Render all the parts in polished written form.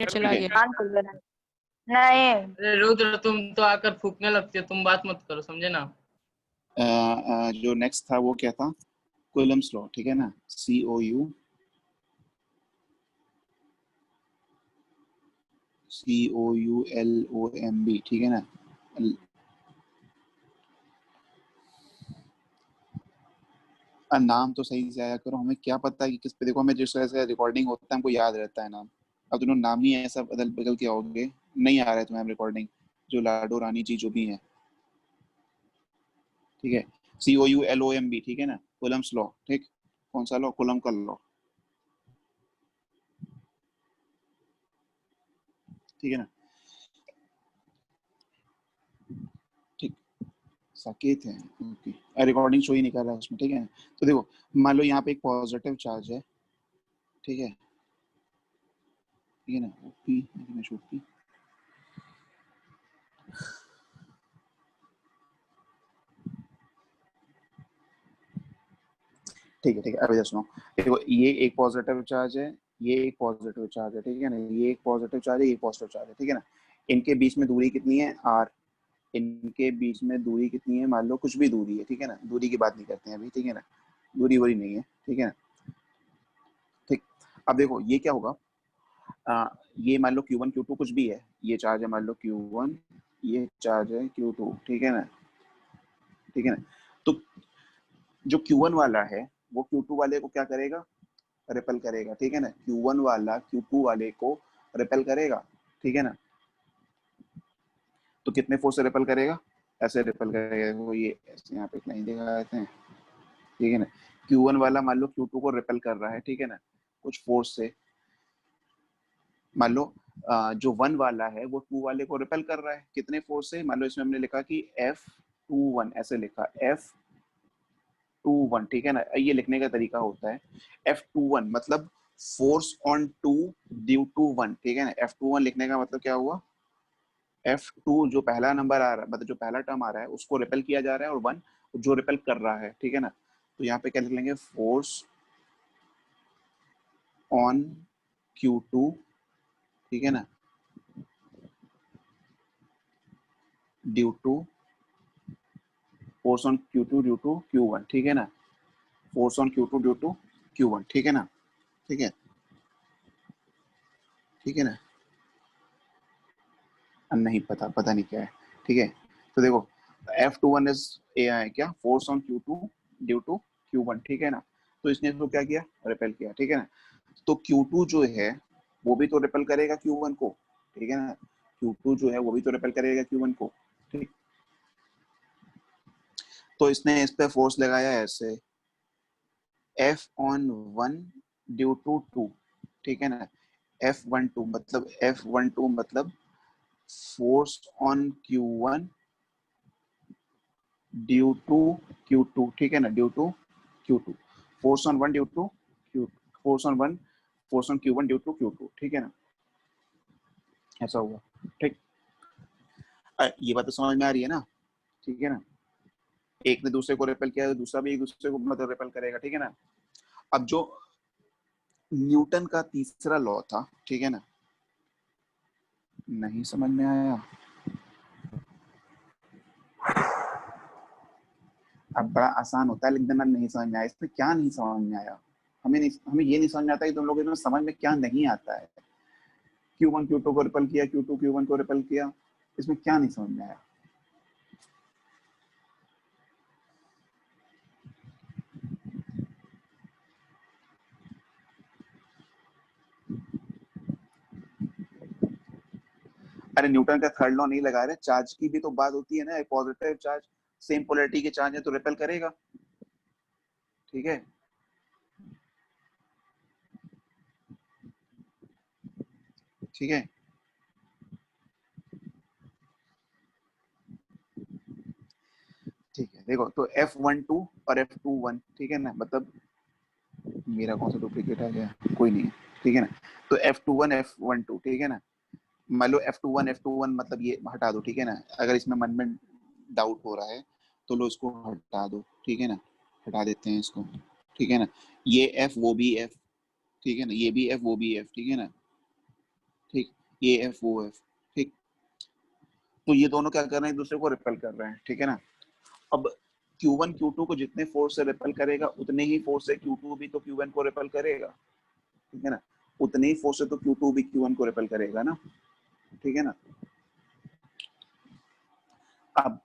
चला गया। कान खुल गया नहीं। अरे रुद्र, तुम तो आकर फूकने लगती हो, तुम बात मत करो, समझे ना। जो नेक्स्ट था वो क्या था? कूलम्स लॉ, ठीक है ना, COULOMB, ठीक है ना। नाम तो सही से आया करो, हमें क्या पता है कि किस पे, देखो हमें जिस तरह से रिकॉर्डिंग होता है हमको याद रहता है नाम। अब तुमने नाम ही ऐसा बदल बदल के आओगे, नहीं आ रहा है तुम्हें रिकॉर्डिंग, जो लाडो रानी जी जो भी है, ठीक है। COULOMB, ठीक है ना, कूलम्स लॉ, ठीक। कौन सा लॉ? कूलम का लॉ, ठीक है ना, ठीक। साकेत है, ओके। रिकॉर्डिंग शो ही नहीं कर रहा है उसमें, ठीक है। तो देखो, मान लो यहाँ पे एक पॉजिटिव चार्ज है, ठीक है, ठीक है ना, ओपी ओपी, ठीक है, ठीक है। अभी सुनो, देखो ये एक पॉजिटिव चार्ज है, ये एक पॉजिटिव चार्ज है, ठीक है ना, ये एक पॉजिटिव चार्ज है, ये पॉजिटिव चार्ज है, ठीक है ना। इनके बीच में दूरी कितनी है? R। इनके बीच में दूरी कितनी है? मान लो कुछ भी दूरी है, ठीक है ना, दूरी की बात नहीं करते हैं अभी, ठीक है ना, दूरी वोरी नहीं है, ठीक है ना, ठीक। अब देखो ये क्या होगा, ये मान लो Q1 Q2 कुछ भी है, ये चार्ज है मान लो Q1, ये चार्ज है Q2, ठीक है ना, ठीक है ना। तो जो Q1 वाला है वो Q2 वाले को क्या करेगा? रिपेल करेगा, ठीक है ना। Q1 वाला Q2 वाले को रिपेल करेगा, ठीक है ना। तो कितने फोर्स से रिपेल करेगा? ऐसे रिपेल करेगा, वो ये ऐसे यहाँ पे एक लाइन दिखा देते हैं, ठीक है ना। Q1 वाला मान लो Q2 को रिपेल कर रहा है, ठीक है ना, कुछ फोर्स से। मान लो जो 1 वाला है वो 2 वाले को रिपेल कर रहा है, कितने फोर्स से? मान लो इसमें हमने लिखा कि F21, ऐसे लिखा F21, ठीक है ना। ये लिखने का तरीका होता है, F21 मतलब फोर्स ऑन 2 ड्यू टू 1, ठीक है ना। F21 लिखने का मतलब क्या हुआ? F2 जो पहला नंबर आ रहा है, मतलब जो पहला टर्म आ रहा है उसको रिपेल किया जा रहा है, और 1 जो रिपेल कर रहा है, ठीक है ना। तो यहाँ पे क्या लिख लेंगे? फोर्स ऑन Q2, ठीक है ना, due to, force on Q2 due to Q1, ठीक है ना, force on Q2 due to Q1, ठीक है ना, ठीक है, ठीक है ना। नहीं पता, पता नहीं क्या है, ठीक है। तो देखो F21 इज क्या? Force on Q2 due to Q1, ठीक है ना। तो इसने तो क्या किया? रिपेल किया, ठीक है ना। तो Q2 जो है वो भी तो रिपेल करेगा Q1 को, ठीक है ना। Q2 जो है वो भी तो रिपेल करेगा Q1 को, ठीक। तो इसने इस पे फोर्स लगाया ऐसे, F(1) ड्यू टू 2, ठीक है ना। F12 मतलब force on Q1 due to Q2, ठीक है ना, due to Q2, force on 1 due to Q, force on 1, force on Q1 due to Q2, ठीक है ना, ऐसा हुआ, ठीक। ये बात तो समझ में आ रही है ना, ठीक है ना। एक ने दूसरे को रिपेल किया तो दूसरा भी एक दूसरे को मतलब रिपेल करेगा, ठीक है ना। अब जो न्यूटन का तीसरा लॉ था, ठीक है ना, नहीं समझ में आया। अब बड़ा आसान होता है लिख देना नहीं समझ में आया। इसमें क्या नहीं समझ में आया? हमें ये नहीं समझ में आता कि तुम लोग इसमें समझ में क्या नहीं आता है। Q1 Q2 को रिपेल किया, Q2 Q1 को रिपेल किया, इसमें क्या नहीं समझ में आया? अरे न्यूटन का थर्ड लॉ नहीं लगा रहे, चार्ज की भी तो बात होती है ना। पॉजिटिव चार्ज सेम पोलैरिटी के चार्ज है तो रिपेल करेगा, ठीक है। ठीक है, ठीक है। देखो तो F12 और F21, ठीक है ना, मतलब मेरा कौन सा डुप्लीकेट आ गया, कोई नहीं, ठीक है ना। तो F21 F12, ठीक है ना। मान लो F21 मतलब ये हटा दो, ठीक है ना। अगर इसमें मन में डाउट हो रहा है तो लो इसको हटा दो, ठीक है ना, हटा देते हैं इसको, ठीक है ना। ये F वो भी F, ठीक है ना, ये भी F वो भी F, ठीक है ना। ठीक, ये एफ वो एफ, ठीक। तो ये दोनों क्या कर रहे हैं, एक दूसरे को रिपेल कर रहे हैं, ठीक है ना। अब Q1 Q2 को जितने फोर्स से रिपेल करेगा उतने ही फोर्स से Q2 भी तो Q1 को रिपेल करेगा, ठीक है ना। उतने ही फोर्स से तो Q2 भी Q1 को रिपेल करेगा ना, ठीक है ना। अब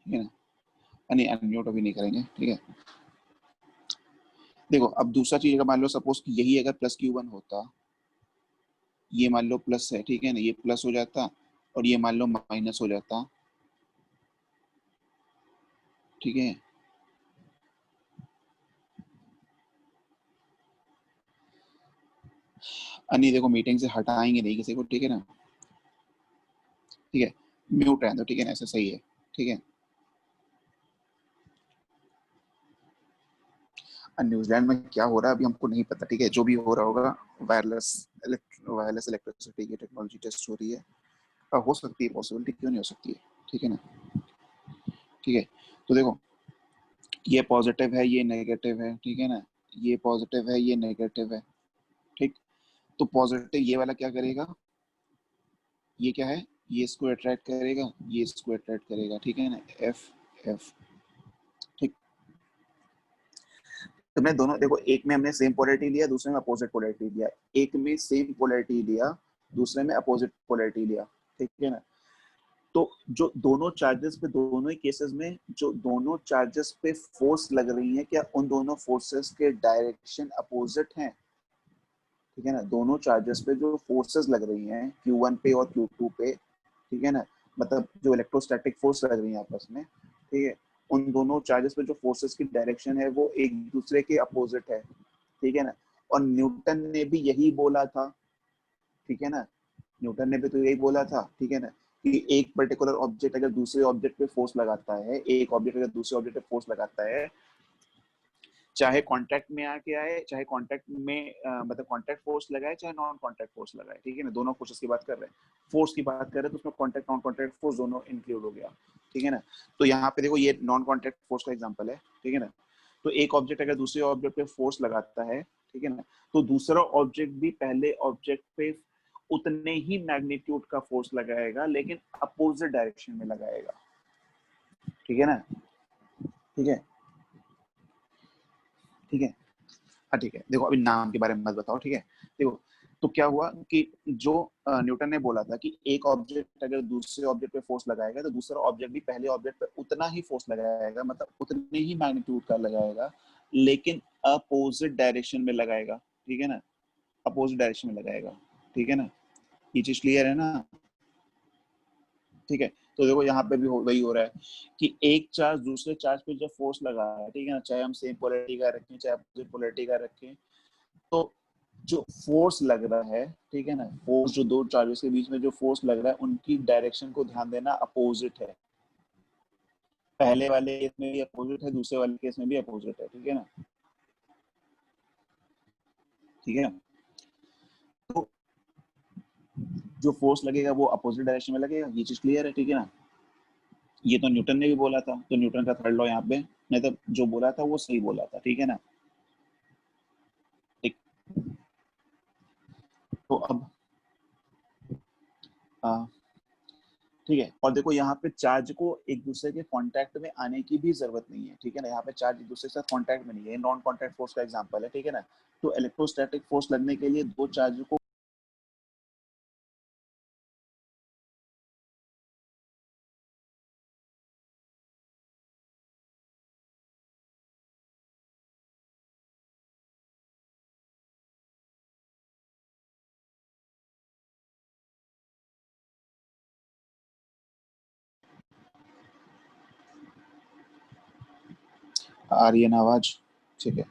ठीक है ना, नहीं अनम्यूट अभी नहीं करेंगे, ठीक है। देखो अब दूसरा चीज अगर मान लो सपोज कि यही अगर प्लस Q1 होता, ये मान लो प्लस है, ठीक है ना, ये प्लस हो जाता और ये मान लो माइनस हो जाता, ठीक है। नहीं देखो मीटिंग से हटाएंगे नहीं किसी को, ठीक है ना, ठीक है। म्यूट रहने दो, ठीक है ना, ऐसा सही है, ठीक है। न्यूजीलैंड में क्या हो रहा है अभी हमको नहीं पता, ठीक है। जो भी हो रहा होगा, वायरलेस वायरलेस इलेक्ट्रिसिटी की टेक्नोलॉजी टेस्ट हो रही है, हो सकती है, पॉसिबिलिटी क्यों नहीं हो सकती है, ठीक है ना, ठीक है। तो देखो ये पॉजिटिव है, ये नेगेटिव है, ठीक है ना, ये पॉजिटिव है, ये नेगेटिव है, ठीक। तो पॉजिटिव ये वाला क्या करेगा, ये क्या है, ये इसको अट्रैक्ट करेगा, ये इसको अट्रैक्ट करेगा, ठीक है ना, एफ एफ, ठीक। तुमने दोनों देखो, एक में हमने सेम पोलैरिटी लिया, दूसरे में अपोजिट पोलैरिटी लिया, एक में सेम पोलैरिटी लिया, दूसरे में अपोजिट पोलैरिटी लिया, ठीक है ना। तो जो दोनों चार्जेस पे, दोनों ही केसेस में जो दोनों चार्जेस पे फोर्स लग रही है, क्या उन दोनों फोर्सेस के डायरेक्शन अपोजिट हैं, ठीक है ना। दोनों चार्जेस पे जो फोर्सेस लग रही हैं Q1 पे और Q2 पे, ठीक है ना, मतलब जो इलेक्ट्रोस्टैटिक फोर्स लग रही है आपस में, ठीक है, उन दोनों चार्जेस पे जो फोर्सेस की डायरेक्शन है वो एक दूसरे के अपोजिट है, ठीक है ना। और न्यूटन ने भी यही बोला था, ठीक है ना, न्यूटन ने भी तो यही बोला था, ठीक है ना, कि एक पर्टिकुलर ऑब्जेक्ट अगर दूसरे ऑब्जेक्ट पे फोर्स लगाता है, एक ऑब्जेक्ट अगर दूसरे ऑब्जेक्ट पे फोर्स लगाता है, चाहे कांटेक्ट में आके आए, चाहे कांटेक्ट में मतलब कांटेक्ट फोर्स लगाए, चाहे नॉन कांटेक्ट फोर्स लगाए, ठीक है ना, दोनों फोर्सेस की बात कर रहे हैं, फोर्स की बात कर रहे हैं, तो उसमें कांटेक्ट नॉन कांटेक्ट फोर्स दोनों इंक्लूड हो गया, ठीक है ना। तो यहाँ पे देखो ये नॉन कांटेक्ट फोर्स का एग्जांपल है, ठीक है ना। तो एक ऑब्जेक्ट अगर दूसरे ऑब्जेक्ट पे फोर्स लगाता है, ठीक है ना, तो दूसरा ऑब्जेक्ट भी पहले ऑब्जेक्ट पे उतने ही मैग्नीट्यूड का फोर्स लगाएगा, लेकिन अपोजिट डायरेक्शन में लगाएगा, ठीक है ना, ठीक है, ठीक है। हाँ ठीक है, देखो अभी नाम के बारे में मत बताओ, ठीक है। देखो तो क्या हुआ कि जो न्यूटन ने बोला था कि एक ऑब्जेक्ट अगर दूसरे ऑब्जेक्ट पे फोर्स लगाएगा तो दूसरा ऑब्जेक्ट भी पहले ऑब्जेक्ट पे उतना ही फोर्स लगाएगा, मतलब उतने ही मैग्नीट्यूड का लगाएगा, लेकिन अपोजिट डायरेक्शन में लगाएगा, ठीक है ना, अपोजिट डायरेक्शन में लगाएगा, ठीक है ना। ये चीज क्लियर है ना, ठीक है। तो देखो यहाँ पे भी वही हो रहा है कि एक चार्ज दूसरे चार्ज पे जब फोर्स लगा है, ठीक है ना, चाहे हम सेम पोलैरिटी का रखें चाहे अपोजिट पोलैरिटी का रखें, तो जो फोर्स लग रहा है, ठीक है ना, फोर्स जो दो चार्जेस के बीच में जो फोर्स लग रहा है उनकी डायरेक्शन को ध्यान देना अपोजिट है, पहले वाले केस में भी अपोजिट है, दूसरे वाले केस में भी अपोजिट है, ठीक है ना, ठीक है ना। तो जो फोर्स लगेगा वो अपोजिट डायरेक्शन में लगेगा, ये चीज क्लियर है, ठीक है ना। ये तो न्यूटन ने भी बोला था, तो न्यूटन का थर्ड लॉ यहाँ पे, नहीं तो जो बोला था वो सही बोला था, ठीक है ना, ठीक। तो अब ठीक है, और देखो यहाँ पे चार्ज को एक दूसरे के कांटेक्ट में आने की भी जरूरत नहीं है, ठीक है ना, यहाँ पे चार्ज एक दूसरे के साथ कांटेक्ट में नहीं है, नॉन कांटेक्ट फोर्स का एग्जांपल है, ठीक है ना। तो इलेक्ट्रोस्टैटिक फोर्स लगने के लिए दो चार्ज को आ रही है ना आवाज, ठीक है।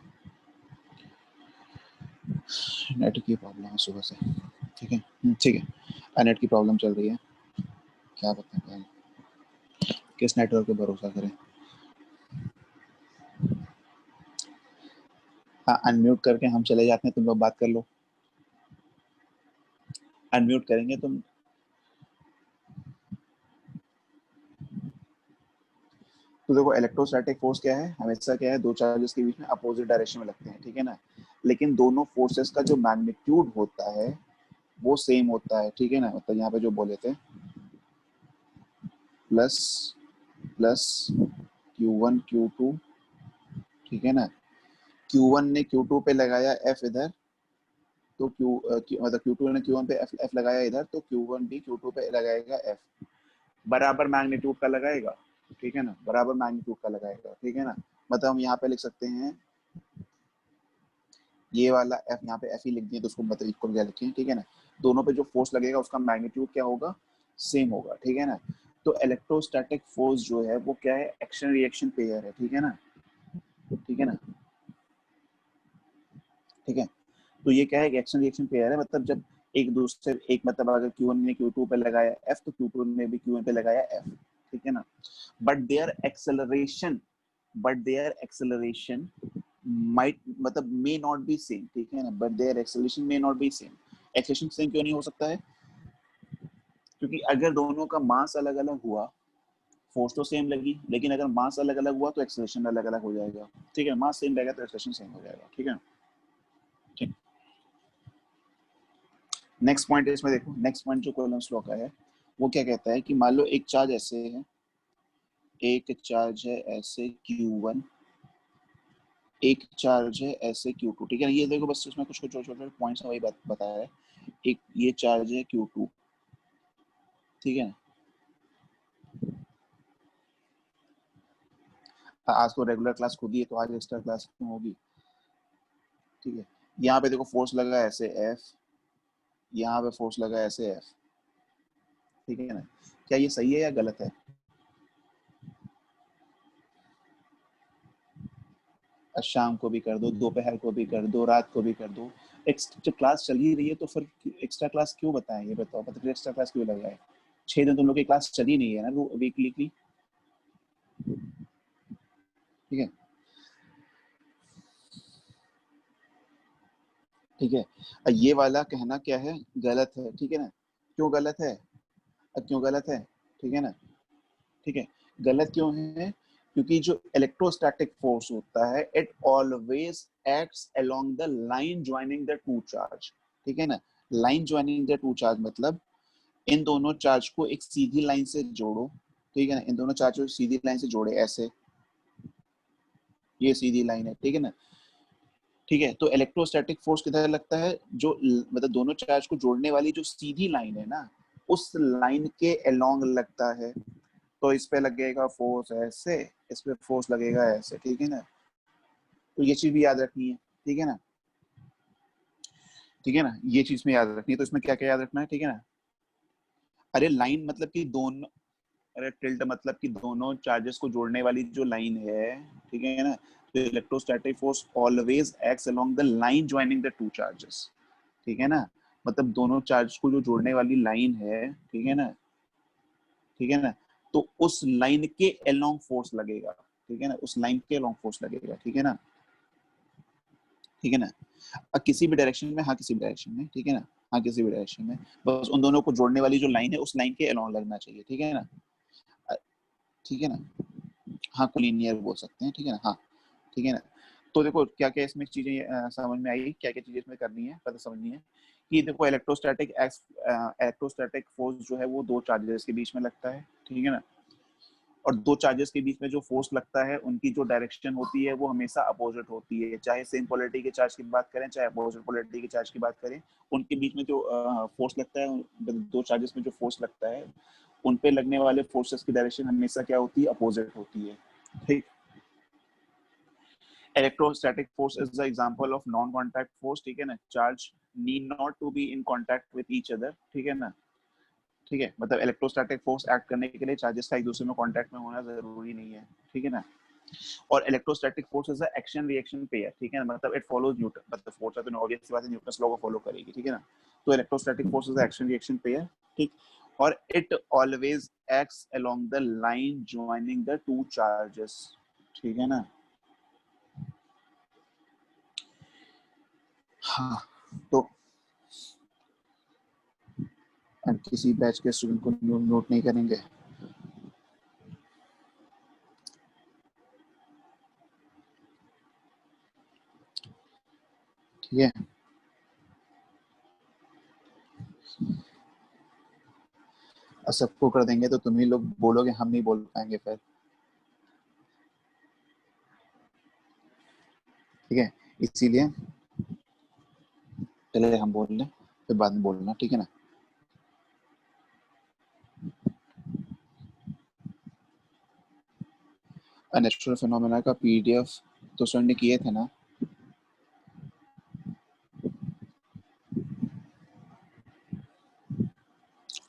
नेट की प्रॉब्लम है सुबह से, ठीक है, ठीक है, नेट की प्रॉब्लम चल रही है, क्या बताएं, किस नेटवर्क पे भरोसा करें। हाँ अनम्यूट करके हम चले जाते हैं, तुम लोग बात कर लो, अनम्यूट करेंगे तुम। तो देखो इलेक्ट्रोस्टैटिक फोर्स क्या है, हमेशा क्या है, दो चार्जेस के बीच में अपोजिट डायरेक्शन में लगते हैं, ठीक है ना, लेकिन दोनों फोर्सेस का जो मैग्नीट्यूड होता है वो सेम होता है, ठीक है ना। मतलब यहाँ पे जो बोले थे प्लस प्लस Q1 Q2, ठीक है ना। Q1 ने Q2 पे लगाया F इधर, तो मतलब Q2 ने Q1 पे F लगाया इधर, तो Q1 भी Q2 पे लगाएगा F, बराबर मैग्नीट्यूड का लगाएगा, ठीक है ना, बराबर मैग्नीट्यूड का लगाएगा, ठीक है ना। मतलब हम यहाँ पे लिख सकते हैं ये वाला F, यहाँ पे F ही लिख दिए तो उसको मतलब इक्वल क्या लिखें, ठीक है ना। दोनों पे जो फोर्स लगेगा उसका मैग्नीट्यूड क्या होगा, सेम होगा, ठीक है ना। तो इलेक्ट्रोस्टैटिक फोर्स जो है वो क्या है, एक्शन रिएक्शन पेयर है, ठीक है ना, ठीक है ना, ठीक है। तो ये क्या है, एक्शन रिएक्शन पेयर है, मतलब जब एक दूसरे एक मतलब अगर Q1 ने Q2 पे लगाया F तो Q2 ने भी Q1 पे लगाया F, ठीक है ना। बट देयर एक्सेलरेशन माइट मतलब मे नॉट बी सेम, ठीक है ना, but there acceleration may not be same. Acceleration same क्यों नहीं हो सकता है, क्योंकि अगर दोनों का मास अलग अलग हुआ, फोर्स तो सेम लगी, लेकिन अगर मास अलग अलग हुआ तो एक्सेलरेशन अलग अलग हो जाएगा, ठीक है। मास सेम रहेगा तो एक्सेलरेशन सेम हो जाएगा, ठीक है। ठीक, नेक्स्ट पॉइंट इसमें देखो, नेक्स्ट पॉइंट जो कूलम्ब्स लॉ का है वो क्या कहता है कि मान लो एक चार्ज ऐसे है, एक चार्ज है ऐसे Q1, एक चार्ज है ऐसे Q2, ठीक है ना। ये देखो बस इसमें कुछ कुछ छोटे छोटे पॉइंट्स वही बताया है। एक ये चार्ज है Q2, ठीक है ना। आज तो रेगुलर क्लास खुद ही है तो आज एक्स्ट्रा क्लास क्यों होगी, ठीक है। यहाँ पे देखो फोर्स लगा ऐसे F, यहाँ पे फोर्स लगा ऐसे F, ठीक है ना। क्या ये सही है या गलत है, शाम को भी कर दो, दोपहर को भी कर दो, रात को भी कर दो, जब क्लास चल ही रही है तो फिर एक्स्ट्रा क्लास क्यों बताएं, ये बताओ, मतलब एक्स्ट्रा क्लास क्यों लगाए। 6 दिन तुम लोग की क्लास चली नहीं है ना वीकली की, ठीक है, ठीक है। ये वाला कहना क्या है, गलत है, ठीक है ना। क्यों गलत है, क्यों गलत है, ठीक है ना, ठीक है। गलत क्यों है, क्योंकि जो इलेक्ट्रोस्टैटिक फोर्स होता है it always acts along the line joining the two charge, ठीक है ना। Line joining the two charge मतलब इन दोनों चार्ज को एक सीधी लाइन से जोड़ो, ठीक है ना, इन दोनों चार्ज को सीधी लाइन से जोड़े ऐसे, ये सीधी लाइन है, ठीक है ना, ठीक है। तो इलेक्ट्रोस्टैटिक फोर्स किधर लगता है, जो मतलब दोनों चार्ज को जोड़ने वाली जो सीधी लाइन है ना, उस लाइन के अलोंग लगता है। तो इस पे लगेगा फोर्स ऐसे, इस पे फोर्स लगेगा ऐसे, ठीक है ना। तो ये चीज भी याद रखनी है, ठीक है ना, ठीक है ना, ये चीज में याद रखनी है। तो इसमें क्या क्या याद रखना है, ठीक है ना। अरे लाइन मतलब कि दोनों, अरे टिल्ट मतलब कि दोनों चार्जेस को जोड़ने वाली जो लाइन है, ठीक है ना। तो electrostatic force always acts along the line joining the two charges, ठीक है ना। मतलब दोनों चार्ज को जो जोड़ने वाली लाइन है, ठीक है ना, ठीक है ना, तो उस लाइन के अलोंग फोर्स लगेगा, ठीक है ना, उस लाइन के अलोंग फोर्स लगेगा, ठीक है ना, ठीक है ना। किसी भी डायरेक्शन में, हाँ किसी भी डायरेक्शन में, ठीक है ना, हाँ किसी भी डायरेक्शन में, बस उन दोनों को जोड़ने वाली जो लाइन है उस लाइन के अलोंग लगना चाहिए, ठीक है ना, ठीक है ना। हाँ कोलिनियर बोल सकते हैं, ठीक है ना, हाँ, ठीक है ना। तो देखो क्या क्या इसमें चीजें समझ में आई, क्या क्या चीजें इसमें करनी है, पता समझनी है कि देखो इलेक्ट्रोस्टैटिक फोर्स जो है वो दो चार्जेस के बीच में लगता है, ठीक है ना। और दो चार्जेस के बीच में जो फोर्स लगता है उनकी जो डायरेक्शन होती है वो हमेशा अपोजिट होती है, चाहे सेम पोलैरिटी के चार्ज की बात करें चाहे अपोजिट पोलैरिटी के चार्ज की बात करें। उनके बीच में जो फोर्स लगता है, दो चार्जेस में जो फोर्स लगता है उन पे लगने वाले फोर्सेस की डायरेक्शन हमेशा क्या होती है, अपोजिट होती है, ठीक। Electrostatic force is the example of non contact force, ठीक है ना। Charge need not to be in contact with each other, ठीक है ना, ठीक है। मतलब इलेक्ट्रोस्टैटिक फोर्स एक्ट करने के लिए चार्जेस का एक दूसरे में कांटेक्ट में होना जरूरी नहीं है, ठीक है ना। और electrostatic force is a action reaction pair, ठीक है ना, मतलब इट फॉलोज न्यूटन, मतलब फोर्स है तो ऑब्वियस सी बात है न्यूटन्स लॉ को फॉलो करेगी, ठीक है ना। तो electrostatic force is a action reaction pair, ठीक। और it always acts along the line joining the two charges, ठीक है ना। हाँ तो किसी बैच के स्टूडेंट को नोट नहीं करेंगे, ठीक है। सबको कर देंगे तो तुम ही लोग बोलोगे, हम नहीं बोल पाएंगे फिर। ठीक है, इसीलिए पहले हम बोल लें फिर बाद में बोलना, ठीक है ना। नेचुरल फिनोमेना का पीडीएफ तो सेंड किए थे ना।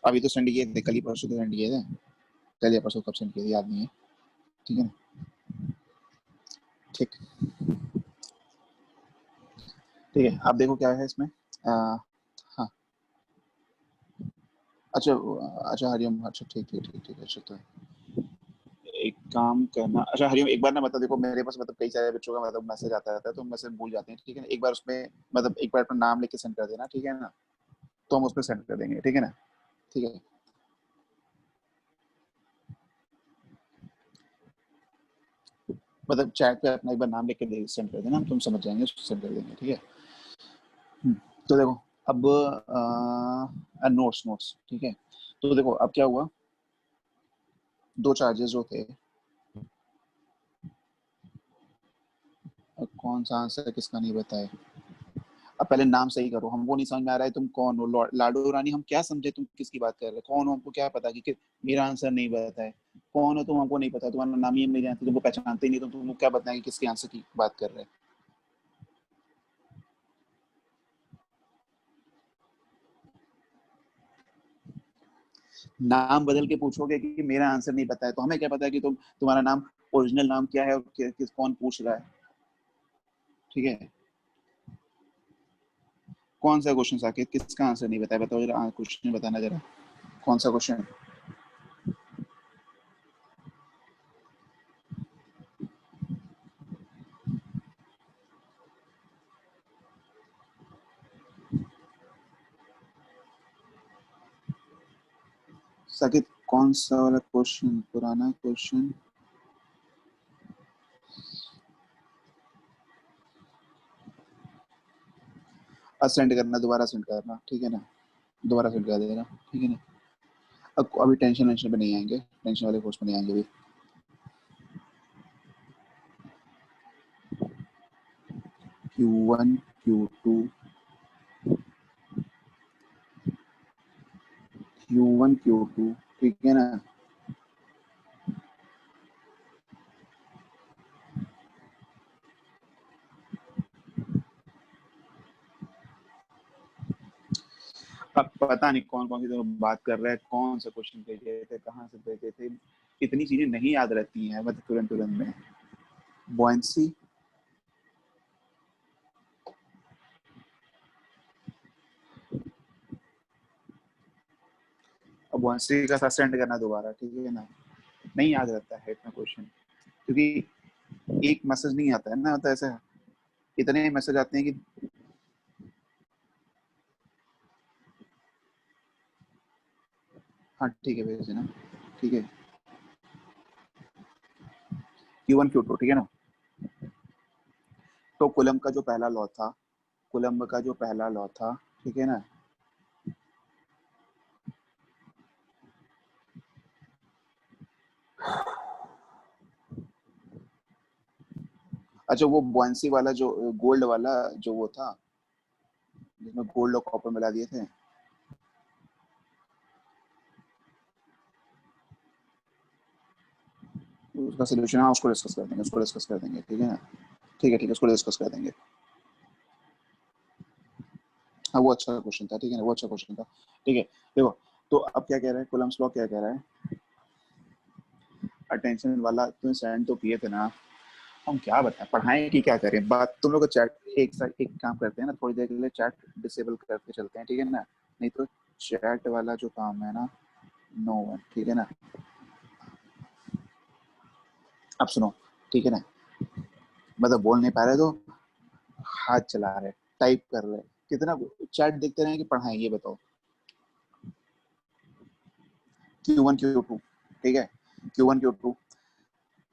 अभी तो सेंड किए थे, कल ही परसों तो सेंड किए थे। कल या परसों कब सेंड किए थे याद नहीं है, ठीक है ना। ठीक, ठीक है, आप देखो क्या है इसमें। हाँ, अच्छा, अच्छा हरिओम, अच्छा ठीक ठीक ठीक ठीक, अच्छा तो एक काम करना, अच्छा हरिओम एक बार ना मतलब देखो मेरे पास मतलब कई सारे बच्चों का मतलब मैसेज आता रहता है तो मैसेज भूल जाते हैं, ठीक है ना। एक बार उसमें मतलब एक बार अपना नाम लिख के सेंड कर देना, ठीक है ना, तो हम उसमें सेंड कर देंगे, ठीक है ना। ठीक है, मतलब चैट पे अपना एक बार नाम लिख के सेंड कर देना, हम तुम समझ जाएंगे, उसको सेंड कर देंगे, ठीक है। तो देखो अब नोट्स नोट्स, ठीक है। तो देखो अब क्या हुआ, दो चार्जेस जो थे, अब कौन सा आंसर किसका नहीं बताए। अब पहले नाम सही करो, हमको नहीं समझ में आ रहा है तुम कौन हो। लाडो रानी हम क्या समझे तुम किसकी बात कर रहे हो, कौन हो हमको क्या पता कि मेरा आंसर नहीं बताए। कौन हो तुम हमको नहीं पता, तुम्हारा नाम ही हम नहीं जानते, तुमको पहचानते ही नहीं, तो तुमको क्या बताएं कि किसके आंसर की बात कर रहे हैं। नाम बदल के पूछोगे कि मेरा आंसर नहीं पता है, तो हमें क्या पता है कि तुम्हारा नाम ओरिजिनल नाम क्या है और कौन पूछ रहा है, ठीक है। कौन सा क्वेश्चन साकेत, किसका आंसर नहीं बताया, बताओ जरा क्वेश्चन बताना जरा, कौन सा क्वेश्चन। साकेत कौन सा वाला क्वेश्चन, पुराना क्वेश्चन। अब सेंड करना, दोबारा सेंड करना, ठीक है ना, दोबारा सेंड कर देना, ठीक है ना। अब अभी टेंशन वेंशन पे नहीं आएंगे, टेंशन वाले कोर्स पे नहीं आएंगे अभी। Q1 Q2 Q1 Q2, ठीक है ना। अब पता नहीं कौन कौन सी दोनों बात कर रहे हैं, कौन सा क्वेश्चन भेजे थे, कहाँ से भेजे थे, इतनी चीजें नहीं याद रहती हैं मतलब तुरंत तुरंत में। बॉयंसी, अब बॉयंसी का साथ सेंड करना दोबारा, ठीक है ना। नहीं याद रहता है इतना क्वेश्चन, क्योंकि एक मैसेज नहीं आता है ना, तो ऐसे इतने मैसेज आते हैं कि हाँ ठीक है भेज देना, ठीक है। Q1 Q2, ठीक है ना। तो कुलम का जो पहला लॉ था, कुलम्ब का जो पहला लॉ था, ठीक है ना। अच्छा वो बॉयंसी वाला जो गोल्ड वाला जो वो था, जिसमें गोल्ड और कॉपर मिला दिए थे, उसका सोल्यूशन, हाँ उसको डिस्कस कर देंगे, उसको डिस्कस कर देंगे, ठीक है ना। ठीक है ठीक है, उसको डिस्कस कर देंगे। हाँ वो अच्छा क्वेश्चन था, ठीक है ना, वो अच्छा क्वेश्चन था, ठीक है। देखो तो अब क्या कह रहा है कुलम्स लॉ, क्या कह रहा है, अटेंशन वाला तुम सेंड तो किए थे ना। हम क्या बताएं, पढ़ाएं कि क्या करें, बात तुम लोग का चैट एक साथ एक काम करते हैं ना, थोड़ी देर के लिए चैट डिसेबल करके चलते हैं, ठीक है ना। नहीं तो चैट वाला जो काम है ना, नो वन, ठीक है ना। अब सुनो, ठीक है ना, मतलब बोल नहीं पा रहे तो हाथ चला रहे, टाइप कर रहे, कितना चैट देखते रहे कि पढ़ाएं, ये बताओ। Q1 Q2, ठीक है, Q1 Q2।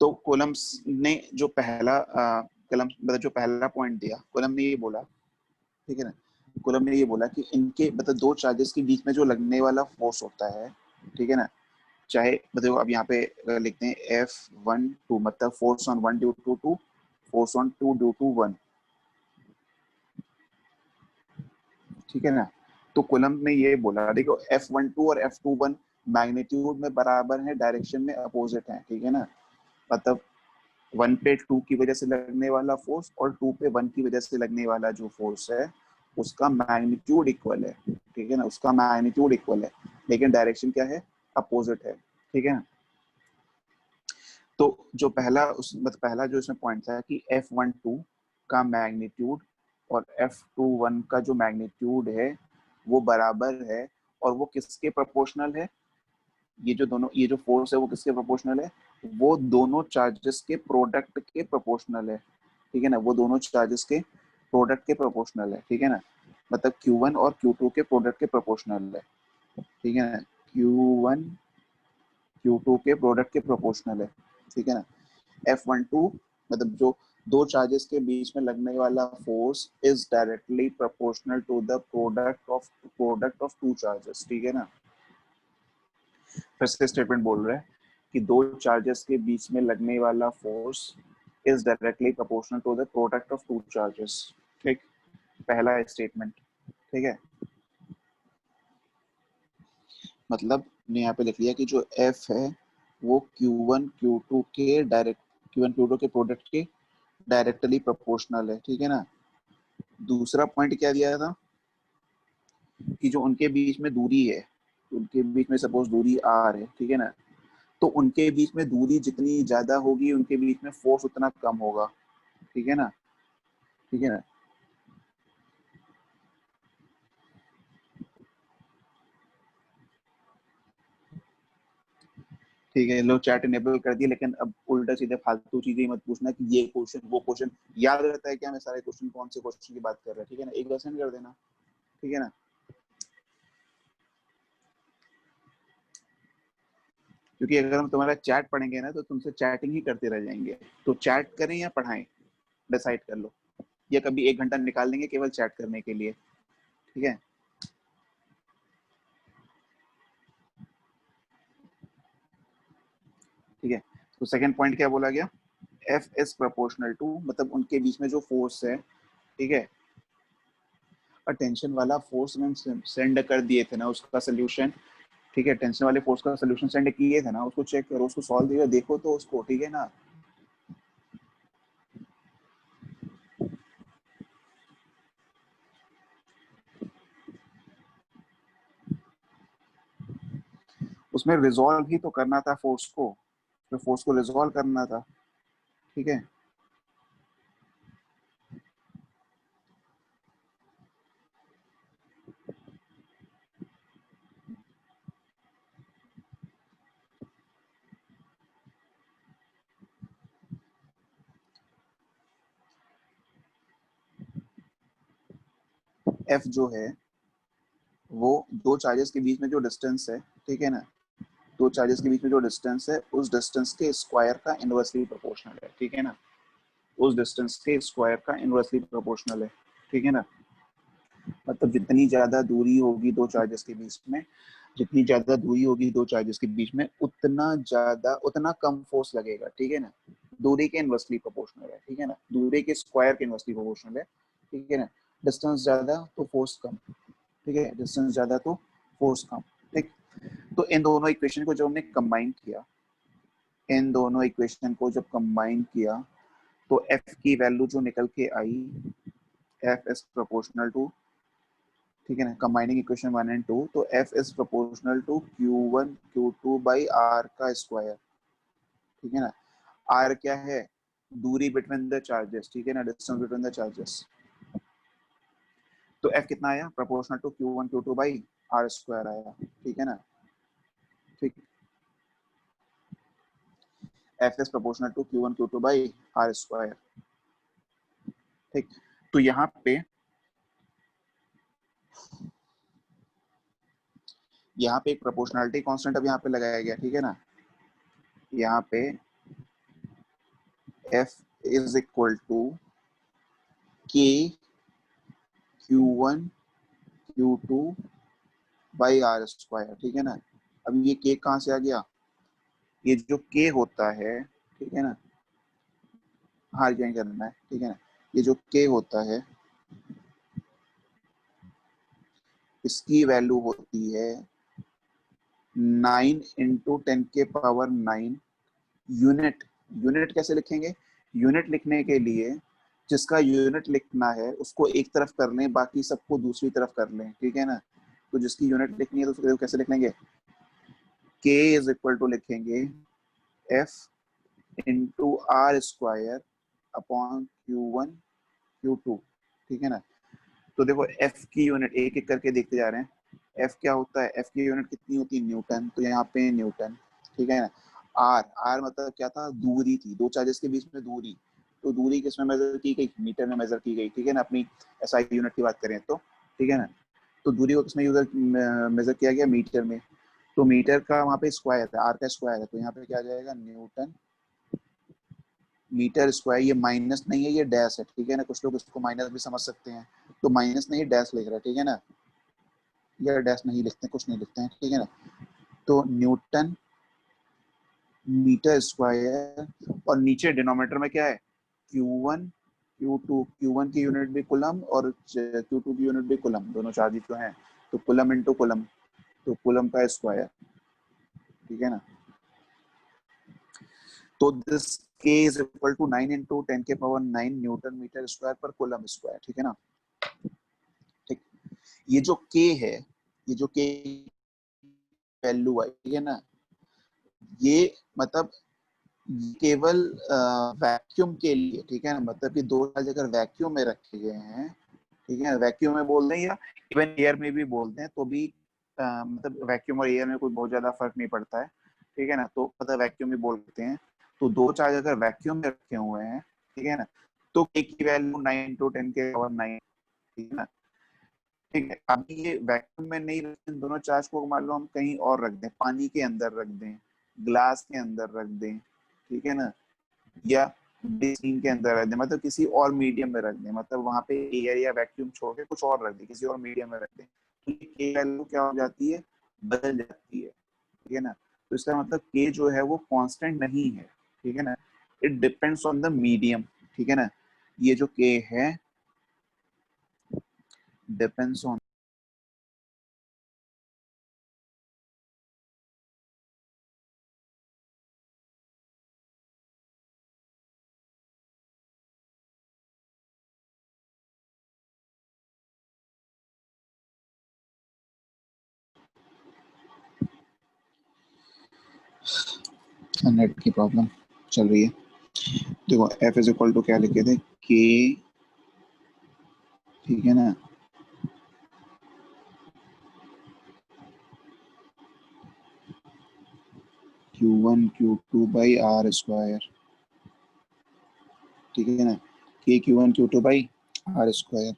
तो कोलम्स ने जो पहला कलम मतलब जो पहला पॉइंट दिया, कोलम ने ये बोला, ठीक है ना, कोलम ने ये बोला कि इनके मतलब दो चार्जेस के बीच में जो लगने वाला फोर्स होता है, ठीक है ना। चाहे देखो अब यहाँ पे लिखते हैं F12 मतलब force on one due to two, force on two due to one, ठीक है ना। तो कूलम्ब ने ये बोला, देखो F12 और F21 मैग्नीट्यूड में बराबर है, डायरेक्शन में अपोजिट है, ठीक है ना। मतलब 1 पे 2 की वजह से लगने वाला फोर्स और 2 पे 1 की वजह से लगने वाला जो फोर्स है उसका मैग्नीट्यूड इक्वल है, ठीक है ना, उसका मैग्नीट्यूड इक्वल है, लेकिन डायरेक्शन क्या है, अपोजिट है, ठीक है ना। तो जो पहला उस मतलब पहला जो इसमें पॉइंट था कि F12 का मैग्नीट्यूड और F21 का जो मैग्नीट्यूड है वो बराबर है, और वो किसके प्रोपोर्शनल है, ये जो दोनों ये जो फोर्स है वो किसके प्रोपोर्शनल है, वो दोनों चार्जेस के प्रोडक्ट के प्रोपोर्शनल है, ठीक है ना, वो दोनों चार्जेस के प्रोडक्ट के प्रोपोर्शनल है, ठीक है ना। मतलब Q1 और Q2 के प्रोडक्ट के प्रोपोर्शनल है, ठीक है ना। Q1 Q2 के प्रोडक्ट के प्रोपोर्शनल है, ठीक है ना। F12 मतलब जो दो चार्जेस के बीच में लगने वाला force is directly proportional to the product of two charges, ठीक है ना। फिर से स्टेटमेंट बोल रहे हैं कि दो चार्जेस के बीच में लगने वाला force is directly proportional to the product of two charges, ठीक, पहला स्टेटमेंट, ठीक है। मतलब ने यहाँ पे लिख लिया कि जो F है वो Q1 Q2 के प्रोडक्ट के डायरेक्टली प्रोपोर्शनल है, ठीक है ना। दूसरा पॉइंट क्या दिया था कि जो उनके बीच में दूरी है, उनके बीच में सपोज दूरी R है, ठीक है ना, तो उनके बीच में दूरी जितनी ज्यादा होगी उनके बीच में फोर्स उतना कम होगा, ठीक है ना, ठीक है ना। ठीक है, लो चैट इनेबल कर दिया, लेकिन अब उल्टा सीधे फालतू चीजें मत पूछना कि ये क्वेश्चन वो क्वेश्चन, याद रहता है क्या मैं सारे क्वेश्चन कौन से क्वेश्चन की बात कर रहा है, ठीक है ना, एक बार सेंड कर देना, ठीक है ना। क्योंकि अगर हम तुम्हारा चैट पढ़ेंगे ना तो तुमसे चैटिंग ही करते रह जाएंगे, तो चैट करें या पढ़ाएं, डिसाइड कर लो, या कभी 1 घंटा निकाल लेंगे केवल चैट करने के लिए, ठीक है। ठीक है, तो सेकंड पॉइंट क्या बोला गया, F इज प्रोपोर्शनल टू, मतलब उनके बीच में जो फोर्स है, ठीक है, टेंशन वाला फोर्स में सेंड कर दिए थे ना उसका सोल्यूशन, ठीक है, टेंशन वाले फोर्स का सोल्यूशन सेंड किए थे ना, उसको चेक करो, उसको सॉल्व दिया देखो तो उसको, ठीक है ना। उसमें रिजॉल्व ही तो करना था फोर्स को, तो फोर्स को रिजॉल्व करना था, ठीक है। F जो है वो दो चार्जेस के बीच में जो डिस्टेंस है, ठीक है ना, दो चार्जेस के बीच में जो डिस्टेंस है उस डिस्टेंस के स्क्वायर का इनवर्सली प्रोपोर्शनल है, ठीक है ना, उस डिस्टेंस के स्क्वायर का इनवर्सली प्रोपोर्शनल है, ठीक है ना। मतलब जितनी ज्यादा दूरी होगी दो चार्जेस के बीच में, जितनी ज्यादा दूरी होगी दो चार्जेस के बीच में उतना कम फोर्स लगेगा, ठीक है ना। दूरी के इनवर्सली प्रोपोर्शनल है, ठीक है ना, दूरी के स्क्वायर के इनवर्सली प्रोपोर्शनल है, ठीक है ना। डिस्टेंस ज्यादा तो फोर्स कम, ठीक है, डिस्टेंस ज्यादा तो फोर्स कम, ठीक। तो इन दोनों इक्वेशन को जब हमने कंबाइन किया, इन दोनों इक्वेशन को जब कंबाइन किया तो F की वैल्यू जो निकल के आई, F इज प्रोपोर्शनल टू, ठीक है ना, कंबाइनिंग इक्वेशन 1 एंड 2, तो F is proportional to Q1 Q2 by R का स्क्वायर, ठीक है ना। R क्या है, दूरी बिटवीन द चार्जेस, ठीक है ना, डिस्टेंस बिटवीन द चार्जेस। तो F कितना आया, proportional to Q1 Q2 by R square आया, ठीक है ना, ठीक। F is proportional to Q1 Q2 by R square, ठीक। तो यहाँ पे एक प्रोपोर्शनलिटी कांस्टेंट अब यहाँ पे लगाया गया, ठीक है ना। यहाँ पे F is equal to K Q1 Q2 by R square, ठीक है ना। अब ये k कहाँ से आ गया, ये जो k होता है, ठीक है ना, हाँ ज्वाइन करना है, ठीक है ना, ये जो k होता है इसकी वैल्यू होती है 9 × 10⁻⁹ यूनिट। यूनिट कैसे लिखेंगे, यूनिट लिखने के लिए जिसका यूनिट लिखना है उसको एक तरफ कर लें, बाकी सबको दूसरी तरफ कर लें, ठीक है ना। तो जिसकी यूनिट लिखनी है तो उसको कैसे लिख लेंगे, k इज इक्वल टू लिखेंगे f into R square upon Q1 Q2, ठीक है ना। तो देखो f की यूनिट एक एक करके देखते जा रहे हैं। f क्या होता है, f की यूनिट कितनी होती है, न्यूटन, तो यहाँ पे न्यूटन, ठीक है ना। r मतलब क्या था, दूरी थी, दो चार्जेस के बीच में दूरी, तो दूरी किसमें मेजर की गई, मीटर में मेजर की गई, ठीक है ना, अपनी एसआई यूनिट की बात करें तो, ठीक है ना। तो दूरी को किसमें मेजर किया गया, मीटर में। तो मीटर का वहाँ पे स्क्वायर है, आर का स्क्वायर है, तो यहाँ पे क्या आ जाएगा, न्यूटन मीटर स्क्वायर। ये माइनस नहीं है, ये डैश है, ठीक है ना, कुछ लोग इसको माइनस भी समझ सकते हैं, तो माइनस नहीं डैश लिख रहा है, ठीक है ना, या डैश नहीं लिखते हैं, कुछ नहीं लिखते हैं, ठीक है ना। तो न्यूटन मीटर स्क्वायर, और नीचे डिनोमिनेटर में क्या है, Q1 Q2, Q1 की यूनिट भी कुलम और Q2 की यूनिट भी कुलम, दोनों चार्ज तो हैं, तो कुलम इंटू कुलम, तो कुलम का स्क्वायर, ठीक है ना। तो this k is equal to 9 × 10⁻⁹ newton metre square पर कुलम स्क्वायर, ठीक है ना। ठीक, ये जो k है, ये जो k वैल्यू आई, ठीक है ना, ये मतलब केवल वैक्यूम के लिए, ठीक है ना, मतलब कि दो चार्ज अगर वैक्यूम में रखे गए हैं, ठीक है, वैक्यूम में बोल दें या इवन एयर में भी बोलते हैं तो भी मतलब वैक्यूम और एयर में कोई बहुत ज्यादा फर्क नहीं पड़ता है, ठीक है ना, तो मतलब वैक्यूम भी बोलते हैं। तो दो चार्ज अगर वैक्यूम में रखे हुए हैं, ठीक है ना, तो k की वैल्यू 9 × 10⁻⁹, ठीक है ना। ठीक है, अभी ये वैक्यूम में नहीं रखें, दोनों चार्ज को मान लो हम कहीं और रख दें, पानी के अंदर रख दें, ग्लास के अंदर रख दें, ठीक है ना, या बेसिन के अंदर रख दें, मतलब किसी और मीडियम में रख दें, मतलब वहां पे एयर या वैक्यूम छोड़ के कुछ और रख दें, किसी और मीडियम में रख दें, तो ये के वैल्यू क्या हो जाती है, बदल जाती है, ठीक है ना। तो इसका मतलब के जो है वो कांस्टेंट नहीं है, ठीक है ना, it depends on the medium, ठीक है ना। ये जो के है डिपेंड्स ऑन, नेट की प्रॉब्लम चल रही है। देखो एफ इज इक्वल टू क्या लिखे थे, के, ठीक है ना, Q1 Q2 by are square, ठीक है ना, के Q1 Q2 by are square.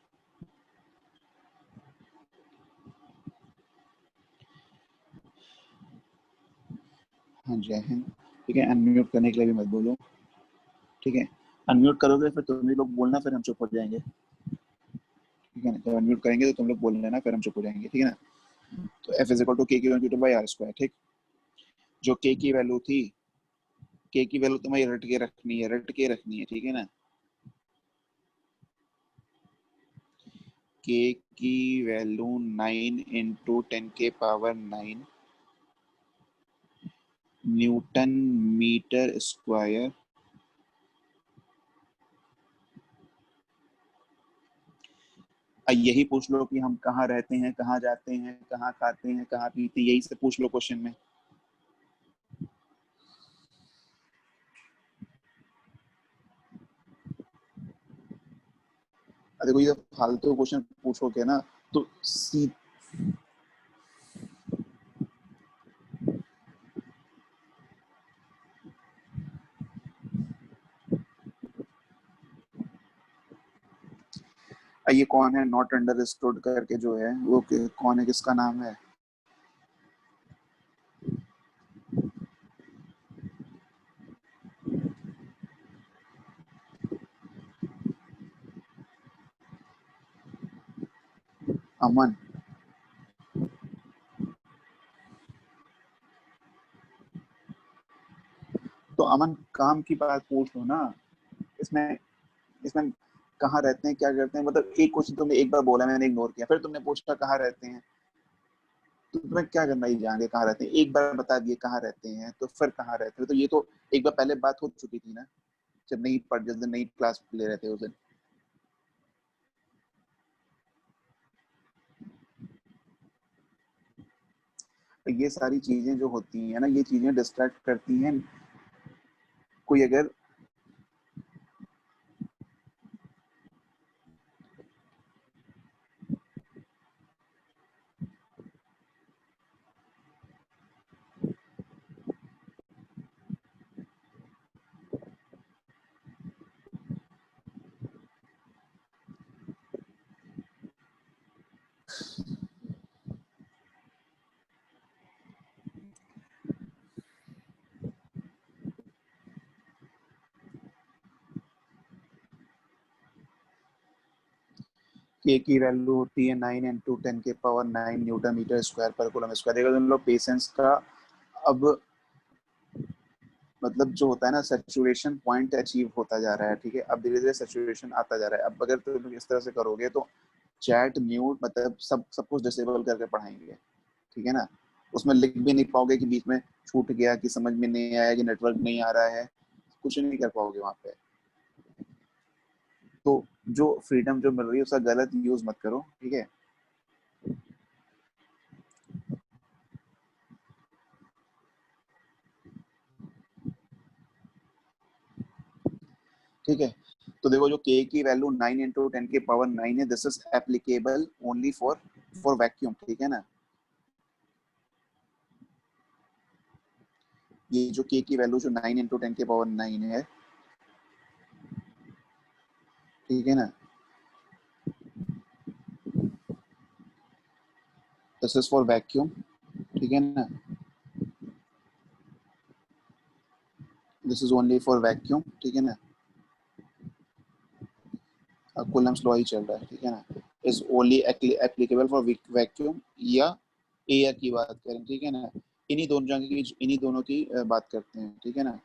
हाँ जय हिंद, ठीक है, अनम्यूट करने के लिए भी मत बोलो, ठीक है, अनम्यूट करोगे फिर तुम ही लोग बोलना, फिर हम चुप हो जाएंगे, ठीक है ना, जब अनम्यूट करेंगे तो तुम लोग बोल लेना, फिर हम चुप हो जाएंगे, ठीक है ना। तो एफ इज इक्वल टू के Q1 Q2 by are square, ठीक, जो के की वैल्यू थी, के की वैल्यू तुम्हें रट के रखनी है, रट के रखनी है, ठीक है ना, के की वैल्यू 9 × 10⁻⁹ न्यूटन मीटर स्क्वायर, यही पूछ लो कि हम कहाँ रहते हैं, कहाँ जाते हैं, कहाँ खाते हैं, कहाँ पीते हैं, यही से पूछ लो क्वेश्चन में। देखो ये फालतू क्वेश्चन पूछोगे ना तो सी, ये कौन है, नॉट अंडरस्टूड करके जो है वो कौन है, किसका नाम है, अमन। तो अमन काम की बात पूछ लो ना, इसमें इसमें कहाँ रहते हैं, क्या करते हैं, मतलब एक क्वेश्चन तुमने एक बार बोला, मैंने इग्नोर किया, फिर तुमने पूछा कहाँ रहते हैं, तो तुम्हें क्या करना ही जान के कहाँ रहते हैं, एक बार बता दिए कहाँ रहते हैं तो फिर कहाँ रहते हैं, तो ये तो एक बार पहले बात हो चुकी थी ना, जब नई पढ़ जिस दिन नई क्लास ले रहे थे उस दिन। तो ये सारी चीजें जो होती हैं ना, ये चीजें डिस्ट्रैक्ट करती हैं। कोई अगर के की वैल्यू होती है 9 × 10⁻⁹ न्यूटन मीटर स्क्वायर पर कूलम स्क्वायर। देखो तुम लोग पेशेंस का, अब मतलब जो होता है ना, सैचुरेशन पॉइंट अचीव होता जा रहा है, ठीक है, अब धीरे धीरे सैचुरेशन आता जा रहा है। अब अगर तुम लोग इस तरह से करोगे तो चैट म्यूट मतलब सब सब कुछ डिसेबल करके पढ़ाएंगे, ठीक है ना, उसमें लिख भी नहीं पाओगे कि बीच में छूट गया, कि समझ में नहीं आया, कि नेटवर्क नहीं आ रहा है, कुछ नहीं कर पाओगे वहां पे। तो जो फ्रीडम जो मिल रही है उसका गलत यूज मत करो, ठीक है। ठीक है, तो देखो जो k की वैल्यू 9 × 10⁻⁹ है, this is applicable only for vacuum, ठीक है ना। ये जो k की वैल्यू जो 9 × 10⁻⁹ है, ठीक है ना, दिस इज फॉर वैक्यूम, ठीक है ना, this is only for vacuum, ठीक है ना, कूलम्स लॉ ही चल रहा है, ठीक है ना, is only applicable for vacuum या एयर की बात करें, ठीक है ना, इन्हीं दोनों की बात करते हैं, ठीक है ना।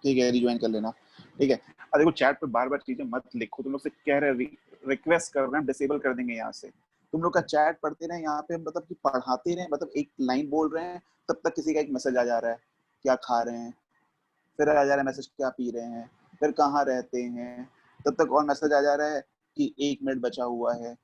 ठीक है, रिज्वाइन कर लेना, ठीक है। अब देखो चैट पे बार बार चीजें मत लिखो, तुम लोग से कह रहे, रिक्वेस्ट कर रहे हैं, डिसेबल कर देंगे यहाँ से। तुम लोग का चैट पढ़ते रहे यहाँ पे, मतलब कि पढ़ाते रहे, मतलब एक लाइन बोल रहे हैं तब तक किसी का एक मैसेज आ जा रहा है, क्या खा रहे हैं, फिर आ जा रहा है मैसेज क्या पी रहे हैं, फिर कहाँ रहते हैं, तब तक और मैसेज आ जा रहा है कि 1 मिनट बचा हुआ है,